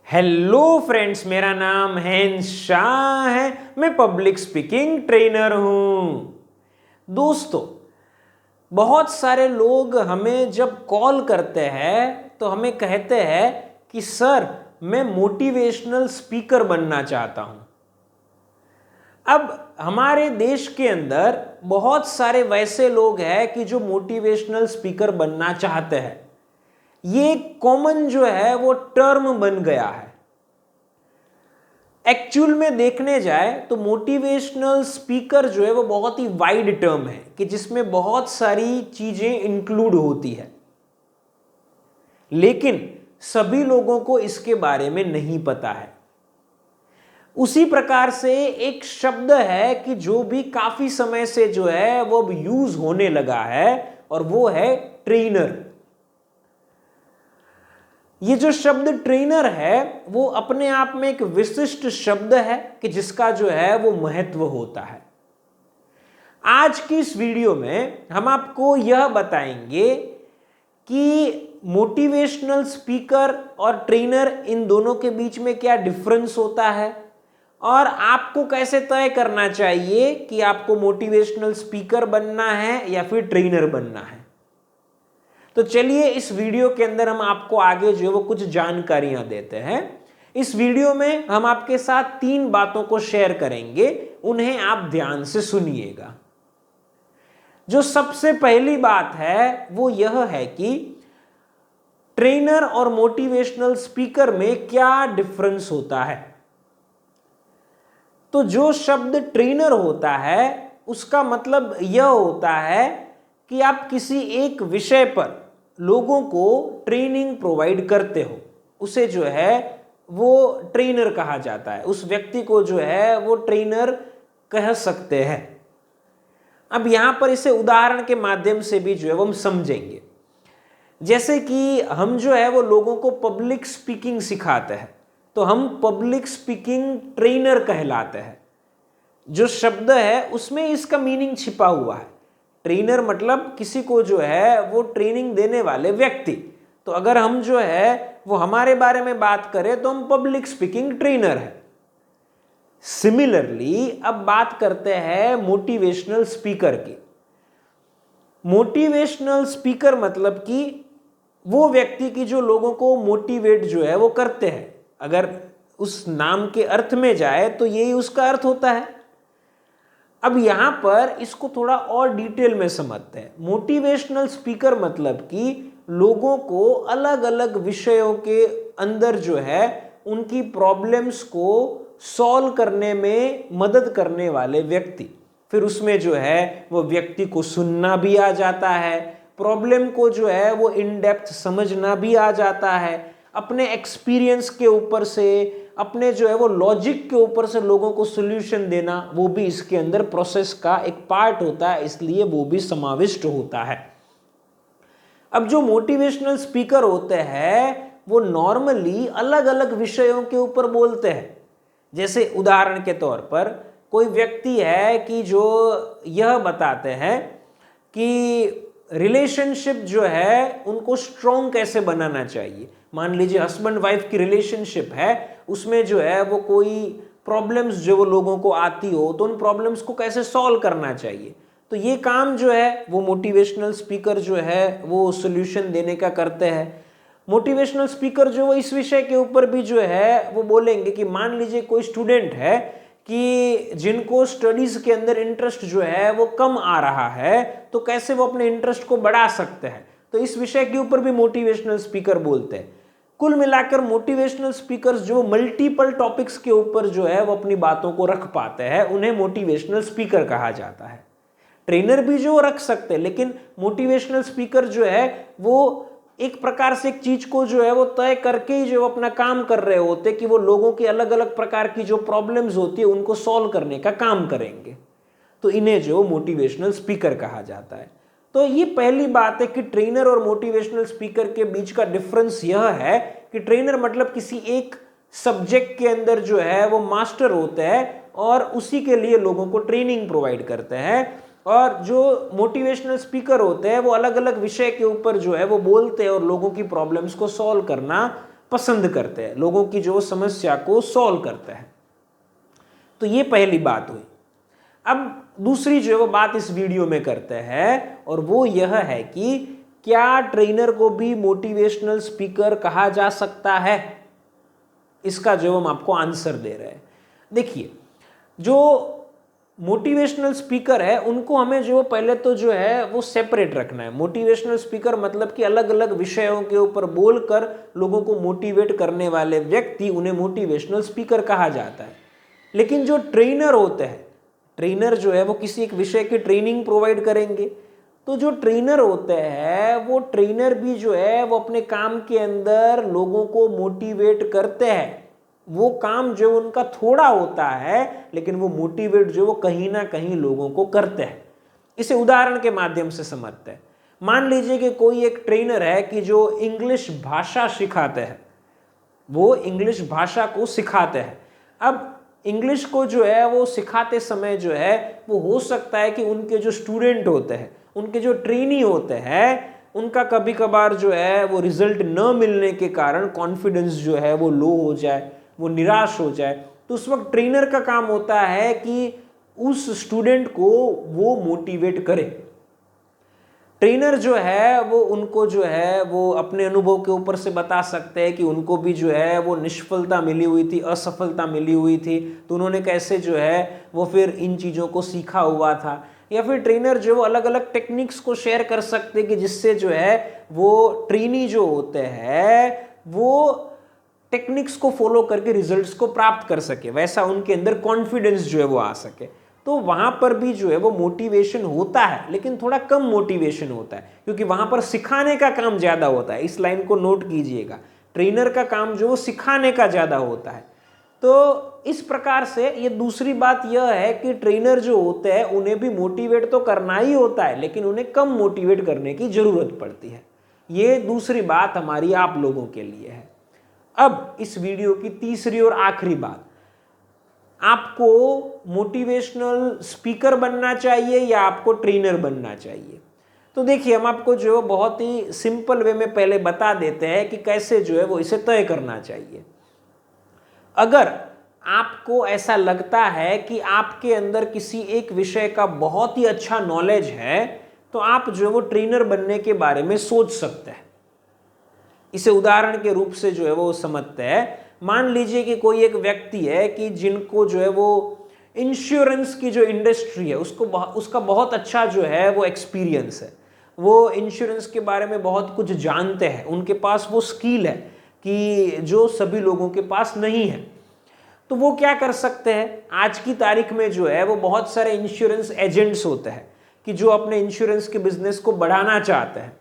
Hello friends, मेरा नाम hence Shah है। मैं पब्लिक स्पीकिंग ट्रेनर हूं। दोस्तों, बहुत सारे लोग हमें जब कॉल करते हैं तो हमें कहते हैं कि सर, मैं मोटिवेशनल स्पीकर बनना चाहता हूं। अब हमारे देश के अंदर बहुत सारे वैसे लोग हैं कि जो मोटिवेशनल स्पीकर बनना चाहते हैं। ये कॉमन जो है वो टर्म बन गया है। एक्चुअल में देखने जाए तो मोटिवेशनल स्पीकर जो है वो बहुत ही वाइड टर्म है कि जिसमें बहुत सारी चीजें इंक्लूड होती है, लेकिन सभी लोगों को इसके बारे में नहीं पता है। उसी प्रकार से एक शब्द है कि जो भी काफी समय से जो है वो अब यूज होने लगा है, और वो है ट्रेनर। ये जो शब्द ट्रेनर है वो अपने आप में एक विशिष्ट शब्द है कि जिसका जो है वो महत्व होता है। आज की इस वीडियो में हम आपको यह बताएंगे कि मोटिवेशनल स्पीकर और ट्रेनर, इन दोनों के बीच में क्या डिफरेंस होता है, और आपको कैसे तय करना चाहिए कि आपको मोटिवेशनल स्पीकर बनना है या फिर ट्रेनर बनना है। तो चलिए इस वीडियो के अंदर हम आपको आगे जो वो कुछ जानकारियां देते हैं। इस वीडियो में हम आपके साथ 3 बातों को शेयर करेंगे, उन्हें आप ध्यान से सुनिएगा। जो सबसे पहली बात है वो यह है कि ट्रेनर और मोटिवेशनल स्पीकर में क्या डिफरेंस होता है। तो जो शब्द ट्रेनर होता है उसका मतलब यह होता है कि आप किसी एक विषय पर लोगों को ट्रेनिंग प्रोवाइड करते हो, उसे जो है वो ट्रेनर कहा जाता है। उस व्यक्ति को जो है वो ट्रेनर कह सकते हैं। अब यहां पर इसे उदाहरण के माध्यम से भी जो है वो हम समझेंगे। जैसे कि हम जो है वो लोगों को पब्लिक स्पीकिंग सिखाते हैं, तो हम पब्लिक स्पीकिंग ट्रेनर कहलाते हैं। जो शब्द है उसमें इसका मीनिंग छिपा हुआ है। ट्रेनर मतलब किसी को जो है वो ट्रेनिंग देने वाले व्यक्ति। तो अगर हम जो है वो हमारे बारे में बात करें तो हम पब्लिक स्पीकिंग ट्रेनर है। सिमिलरली अब बात करते हैं मोटिवेशनल स्पीकर की। मोटिवेशनल स्पीकर मतलब कि वो व्यक्ति की जो लोगों को मोटिवेट जो है वो करते हैं। अगर उस नाम के अर्थ में जाए तो यही उसका अर्थ होता है। अब यहां पर इसको थोड़ा और डिटेल में समझते हैं। मोटिवेशनल स्पीकर मतलब कि लोगों को अलग अलग विषयों के अंदर जो है उनकी प्रॉब्लम्स को सॉल्व करने में मदद करने वाले व्यक्ति। फिर उसमें जो है वो व्यक्ति को सुनना भी आ जाता है, प्रॉब्लम को जो है वो इन डेप्थ समझना भी आ जाता है, अपने एक्सपीरियंस के ऊपर से, अपने जो है वो लॉजिक के ऊपर से लोगों को सॉल्यूशन देना, वो भी इसके अंदर प्रोसेस का एक पार्ट होता है, इसलिए वो भी समाविष्ट होता है। अब जो मोटिवेशनल स्पीकर होते हैं वो नॉर्मली अलग अलग विषयों के ऊपर बोलते हैं। जैसे उदाहरण के तौर पर कोई व्यक्ति है कि जो यह बताते हैं कि रिलेशनशिप जो है उनको स्ट्रॉन्ग कैसे बनाना चाहिए। मान लीजिए हस्बैंड वाइफ की रिलेशनशिप है, उसमें जो है वो कोई प्रॉब्लम्स जो वो लोगों को आती हो तो उन प्रॉब्लम्स को कैसे सॉल्व करना चाहिए। तो ये काम जो है वो मोटिवेशनल स्पीकर जो है वो सॉल्यूशन देने का करते हैं। मोटिवेशनल स्पीकर जो वो इस विषय के ऊपर भी जो है वो बोलेंगे कि मान लीजिए कोई स्टूडेंट है कि जिनको स्टडीज के अंदर इंटरेस्ट जो है वो कम आ रहा है, तो कैसे वो अपने इंटरेस्ट को बढ़ा सकते हैं। तो इस विषय के ऊपर भी मोटिवेशनल स्पीकर बोलते हैं। कुल मिलाकर मोटिवेशनल स्पीकर्स जो मल्टीपल टॉपिक्स के ऊपर जो है वो अपनी बातों को रख पाते हैं, उन्हें मोटिवेशनल स्पीकर कहा जाता है। ट्रेनर भी जो रख सकते हैं, लेकिन मोटिवेशनल स्पीकर जो है वो एक प्रकार से एक चीज को जो है वो तय करके ही जो अपना काम कर रहे होते कि वो लोगों की अलग अलग प्रकार की जो प्रॉब्लम्स होती है उनको सॉल्व करने का काम करेंगे। तो इन्हें जो मोटिवेशनल स्पीकर कहा जाता है। तो ये पहली बात है कि ट्रेनर और मोटिवेशनल स्पीकर के बीच का डिफरेंस यह है कि ट्रेनर मतलब किसी एक सब्जेक्ट के अंदर जो है वो मास्टर होते हैं और उसी के लिए लोगों को ट्रेनिंग प्रोवाइड करते हैं, और जो मोटिवेशनल स्पीकर होते हैं वो अलग अलग विषय के ऊपर जो है वो बोलते हैं और लोगों की प्रॉब्लम्स को सॉल्व करना पसंद करते हैं, लोगों की जो समस्या को सॉल्व करते हैं। तो ये पहली बात हुई। अब दूसरी जो वो बात इस वीडियो में करते हैं और वो यह है कि क्या ट्रेनर को भी मोटिवेशनल स्पीकर कहा जा सकता है? इसका जो हम आपको आंसर दे रहे हैं। देखिए, जो मोटिवेशनल स्पीकर है उनको हमें जो पहले तो जो है वो सेपरेट रखना है। मोटिवेशनल स्पीकर मतलब कि अलग अलग विषयों के ऊपर बोलकर लोगों को मोटिवेट करने वाले व्यक्ति, उन्हें मोटिवेशनल स्पीकर कहा जाता है। लेकिन जो ट्रेनर होते हैं, ट्रेनर जो है वो किसी एक विषय की ट्रेनिंग प्रोवाइड करेंगे। तो जो ट्रेनर होते हैं वो ट्रेनर भी जो है वो अपने काम के अंदर लोगों को मोटिवेट करते हैं। वो काम जो उनका थोड़ा होता है लेकिन वो मोटिवेट जो वो कहीं ना कहीं लोगों को करते हैं। इसे उदाहरण के माध्यम से समझते हैं। मान लीजिए कि कोई एक ट्रेनर है कि जो इंग्लिश भाषा सिखाते हैं, वो इंग्लिश भाषा को सिखाते हैं। अब इंग्लिश को जो है वो सिखाते समय जो है वो हो सकता है कि उनके जो स्टूडेंट होते हैं, उनके जो ट्रेनी होते हैं, उनका कभी कभार जो है वो रिजल्ट न मिलने के कारण कॉन्फिडेंस जो है वो लो हो जाए, वो निराश हो जाए। तो उस वक्त ट्रेनर का काम होता है कि उस स्टूडेंट को वो मोटिवेट करे। ट्रेनर जो है वो उनको जो है वो अपने अनुभव के ऊपर से बता सकते हैं कि उनको भी जो है वो निष्फलता मिली हुई थी, असफलता मिली हुई थी, तो उन्होंने कैसे जो है वो फिर इन चीज़ों को सीखा हुआ था। या फिर ट्रेनर जो अलग अलग टेक्निक्स को शेयर कर सकते हैं कि जिससे जो है वो ट्रेनी जो होते हैं वो टेक्निक्स को फॉलो करके रिजल्ट्स को प्राप्त कर सके, वैसा उनके अंदर कॉन्फिडेंस जो है वो आ सके। तो वहां पर भी जो है वो मोटिवेशन होता है, लेकिन थोड़ा कम मोटिवेशन होता है क्योंकि वहां पर सिखाने का काम ज्यादा होता है। इस लाइन को नोट कीजिएगा, ट्रेनर का काम जो सिखाने का ज्यादा होता है। तो इस प्रकार से ये दूसरी बात यह है कि ट्रेनर जो होते हैं उन्हें भी मोटिवेट तो करना ही होता है, लेकिन उन्हें कम मोटिवेट करने की जरूरत पड़ती है। ये दूसरी बात हमारी आप लोगों के लिए है। अब इस वीडियो की तीसरी और आखिरी बात, आपको मोटिवेशनल स्पीकर बनना चाहिए या आपको ट्रेनर बनना चाहिए? तो देखिए, हम आपको जो है बहुत ही सिंपल वे में पहले बता देते हैं कि कैसे जो है वो इसे तय करना चाहिए। अगर आपको ऐसा लगता है कि आपके अंदर किसी एक विषय का बहुत ही अच्छा नॉलेज है, तो आप जो है वो ट्रेनर बनने के बारे में सोच सकते हैं। इसे उदाहरण के रूप से जो है वो समझते हैं। मान लीजिए कि कोई एक व्यक्ति है कि जिनको जो है वो इंश्योरेंस की जो इंडस्ट्री है उसका बहुत अच्छा जो है वो एक्सपीरियंस है, वो इंश्योरेंस के बारे में बहुत कुछ जानते हैं, उनके पास वो स्किल है कि जो सभी लोगों के पास नहीं है। तो वो क्या कर सकते हैं, आज की तारीख में जो है वो बहुत सारे इंश्योरेंस एजेंट्स होते हैं कि जो अपने इंश्योरेंस के बिजनेस को बढ़ाना चाहते हैं,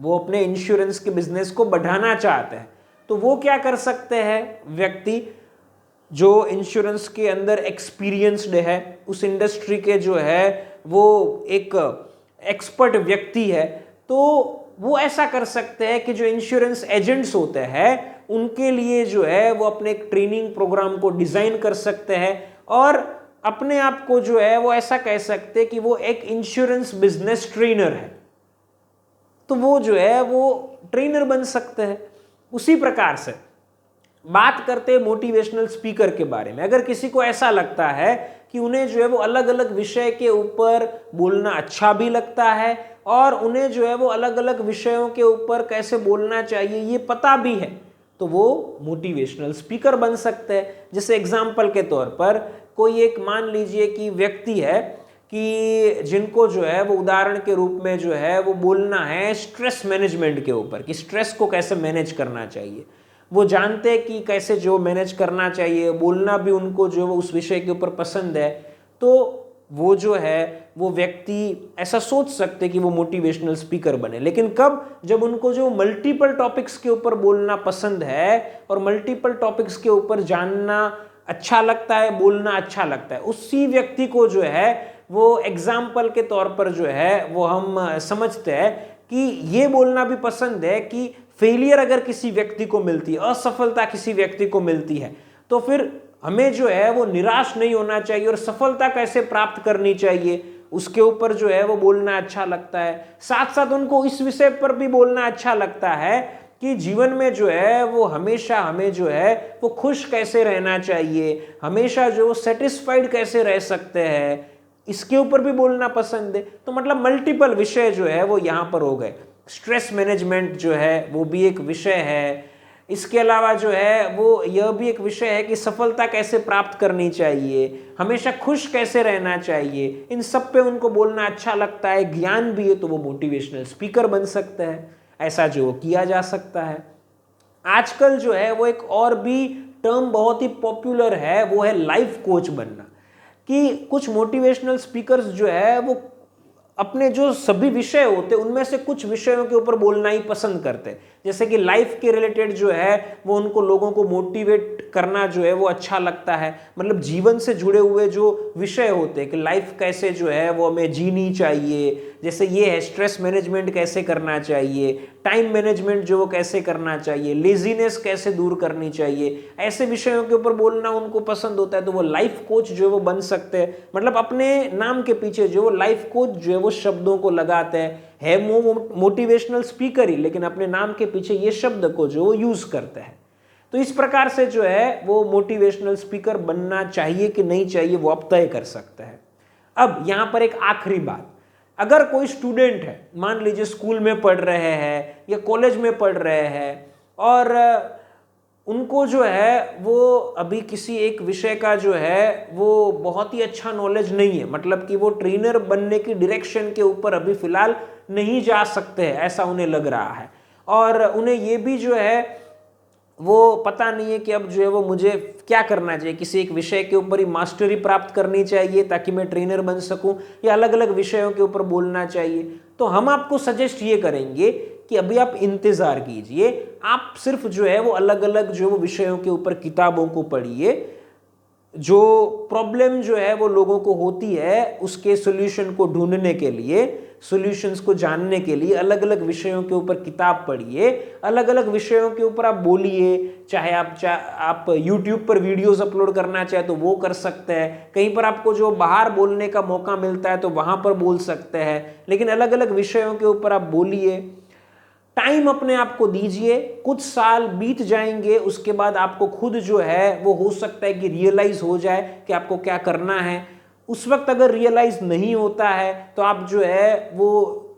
वो अपने इंश्योरेंस के बिजनेस को बढ़ाना चाहते हैं। तो वो क्या कर सकते हैं, व्यक्ति जो इंश्योरेंस के अंदर एक्सपीरियंस्ड है, उस इंडस्ट्री के जो है वो एक एक्सपर्ट व्यक्ति है, तो वो ऐसा कर सकते हैं कि जो इंश्योरेंस एजेंट्स होते हैं उनके लिए जो है वो अपने एक ट्रेनिंग प्रोग्राम को डिजाइन कर सकते हैं और अपने आप को जो है वो ऐसा कह सकते हैं कि वो एक इंश्योरेंस बिजनेस ट्रेनर है। तो वो जो है वो ट्रेनर बन सकते हैं। उसी प्रकार से बात करते हैं मोटिवेशनल स्पीकर के बारे में। अगर किसी को ऐसा लगता है कि उन्हें जो है वो अलग अलग विषय के ऊपर बोलना अच्छा भी लगता है और उन्हें जो है वो अलग अलग विषयों के ऊपर कैसे बोलना चाहिए ये पता भी है, तो वो मोटिवेशनल स्पीकर बन सकते हैं। जैसे एग्जाम्पल के तौर पर कोई एक मान लीजिए कि व्यक्ति है कि जिनको जो है वो उदाहरण के रूप में जो है वो बोलना है स्ट्रेस मैनेजमेंट के ऊपर कि स्ट्रेस को कैसे मैनेज करना चाहिए। वो जानते हैं कि कैसे जो मैनेज करना चाहिए, बोलना भी उनको जो वो उस विषय के ऊपर पसंद है, तो वो जो है वो व्यक्ति ऐसा सोच सकते कि वो मोटिवेशनल स्पीकर बने। लेकिन कब, जब उनको जो मल्टीपल टॉपिक्स के ऊपर बोलना पसंद है और मल्टीपल टॉपिक्स के ऊपर जानना अच्छा लगता है, बोलना अच्छा लगता है, उसी व्यक्ति को जो है वो एग्जाम्पल के तौर पर जो है वो हम समझते हैं कि ये बोलना भी पसंद है कि फेलियर अगर किसी व्यक्ति को मिलती है, असफलता किसी व्यक्ति को मिलती है, तो फिर हमें जो है वो निराश नहीं होना चाहिए और सफलता कैसे प्राप्त करनी चाहिए उसके ऊपर जो है वो बोलना अच्छा लगता है। साथ साथ उनको इस विषय पर भी बोलना अच्छा लगता है कि जीवन में जो है वो हमेशा हमें जो है वो खुश कैसे रहना चाहिए, हमेशा जो सेटिस्फाइड कैसे रह सकते हैं, इसके ऊपर भी बोलना पसंद है। तो मतलब मल्टीपल विषय जो है वो यहाँ पर हो गए। स्ट्रेस मैनेजमेंट जो है वो भी एक विषय है। इसके अलावा जो है वो यह भी एक विषय है कि सफलता कैसे प्राप्त करनी चाहिए, हमेशा खुश कैसे रहना चाहिए, इन सब पे उनको बोलना अच्छा लगता है। ज्ञान भी है तो वो मोटिवेशनल स्पीकर बन सकता है, ऐसा जो किया जा सकता है। आजकल जो है वो एक और भी टर्म बहुत ही पॉपुलर है, वो है लाइफ कोच बनना। कि कुछ मोटिवेशनल स्पीकर्स जो है वो अपने जो सभी विषय होते उनमें से कुछ विषयों के ऊपर बोलना ही पसंद करते हैं। जैसे कि लाइफ के रिलेटेड जो है वो उनको लोगों को मोटिवेट करना जो है वो अच्छा लगता है। मतलब जीवन से जुड़े हुए जो विषय होते हैं कि लाइफ कैसे जो है वो हमें जीनी चाहिए, जैसे ये है स्ट्रेस मैनेजमेंट कैसे करना चाहिए, टाइम मैनेजमेंट जो वो कैसे करना चाहिए, लेजीनेस कैसे दूर करनी चाहिए, ऐसे विषयों के ऊपर बोलना उनको पसंद होता है। तो वो लाइफ कोच जो है वो बन सकते हैं। मतलब अपने नाम के पीछे जो वो लाइफ कोच जो है वो शब्दों को लगाते हैं, वो मोटिवेशनल स्पीकर ही, लेकिन अपने नाम के पीछे ये शब्द को जो यूज करते हैं। तो इस प्रकार से जो है वो मोटिवेशनल स्पीकर बनना चाहिए कि नहीं चाहिए वो आप तय कर सकते हैं। अब यहां पर एक आखिरी बात, अगर कोई स्टूडेंट है, मान लीजिए स्कूल में पढ़ रहे हैं या कॉलेज में पढ़ रहे हैं और उनको जो है वो अभी किसी एक विषय का जो है वो बहुत ही अच्छा नॉलेज नहीं है, मतलब कि वो ट्रेनर बनने की डायरेक्शन के ऊपर अभी फिलहाल नहीं जा सकते हैं, ऐसा उन्हें लग रहा है। और उन्हें ये भी जो है वो पता नहीं है कि अब जो है वो मुझे क्या करना चाहिए, किसी एक विषय के ऊपर ही मास्टरी प्राप्त करनी चाहिए ताकि मैं ट्रेनर बन सकूं, या अलग अलग विषयों के ऊपर बोलना चाहिए। तो हम आपको सजेस्ट ये करेंगे कि अभी आप इंतजार कीजिए, आप सिर्फ जो है वो अलग अलग जो वो विषयों के ऊपर किताबों को पढ़िए, जो प्रॉब्लम जो है वो लोगों को होती है उसके सॉल्यूशन को ढूंढने के लिए, सॉल्यूशंस को जानने के लिए अलग अलग विषयों के ऊपर किताब पढ़िए, अलग अलग विषयों के ऊपर आप बोलिए। चाहे आप YouTube पर वीडियोस अपलोड करना चाहे तो वो कर सकते हैं, कहीं पर आपको जो बाहर बोलने का मौका मिलता है तो वहां पर बोल सकते हैं, लेकिन अलग अलग विषयों के ऊपर आप बोलिए। टाइम अपने आप को दीजिए, कुछ साल बीत जाएंगे, उसके बाद आपको खुद जो है वो हो सकता है कि रियलाइज हो जाए कि आपको क्या करना है। उस वक्त अगर रियलाइज नहीं होता है तो आप जो है वो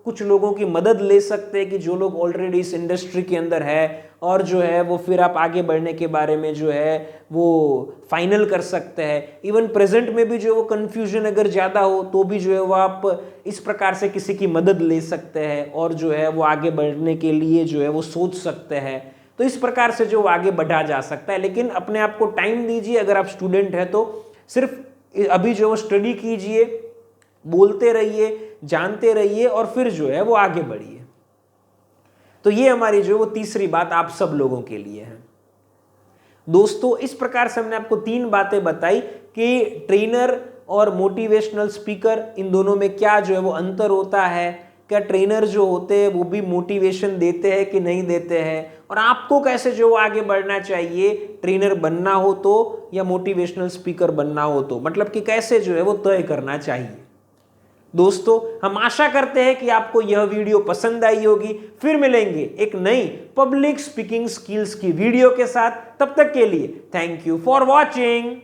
कुछ लोगों की मदद ले सकते हैं कि जो लोग ऑलरेडी इस इंडस्ट्री के अंदर है, और जो है वो फिर आप आगे बढ़ने के बारे में जो है वो फाइनल कर सकते हैं। इवन प्रेजेंट में भी जो वो कंफ्यूजन अगर ज़्यादा हो तो भी जो है वो आप इस प्रकार से किसी की मदद ले सकते हैं और जो है वो आगे बढ़ने के लिए जो है वो सोच सकते हैं। तो इस प्रकार से जो आगे बढ़ा जा सकता है, लेकिन अपने आप को टाइम दीजिए। अगर आप स्टूडेंट हैं तो सिर्फ अभी जो स्टडी कीजिए, बोलते रहिए, जानते रहिए और फिर जो है वो आगे बढ़िए। तो ये हमारी जो वो तीसरी बात आप सब लोगों के लिए है। दोस्तों, इस प्रकार से हमने आपको 3 बातें बताई कि ट्रेनर और मोटिवेशनल स्पीकर, इन दोनों में क्या जो है वो अंतर होता है, क्या ट्रेनर जो होते हैं वो भी मोटिवेशन देते हैं कि नहीं देते हैं, और आपको कैसे जो आगे बढ़ना चाहिए, ट्रेनर बनना हो तो या मोटिवेशनल स्पीकर बनना हो तो, मतलब कि कैसे जो है वो तय करना चाहिए। दोस्तों, हम आशा करते हैं कि आपको यह वीडियो पसंद आई होगी। फिर मिलेंगे एक नई पब्लिक स्पीकिंग स्किल्स की वीडियो के साथ। तब तक के लिए थैंक यू फॉर वॉचिंग।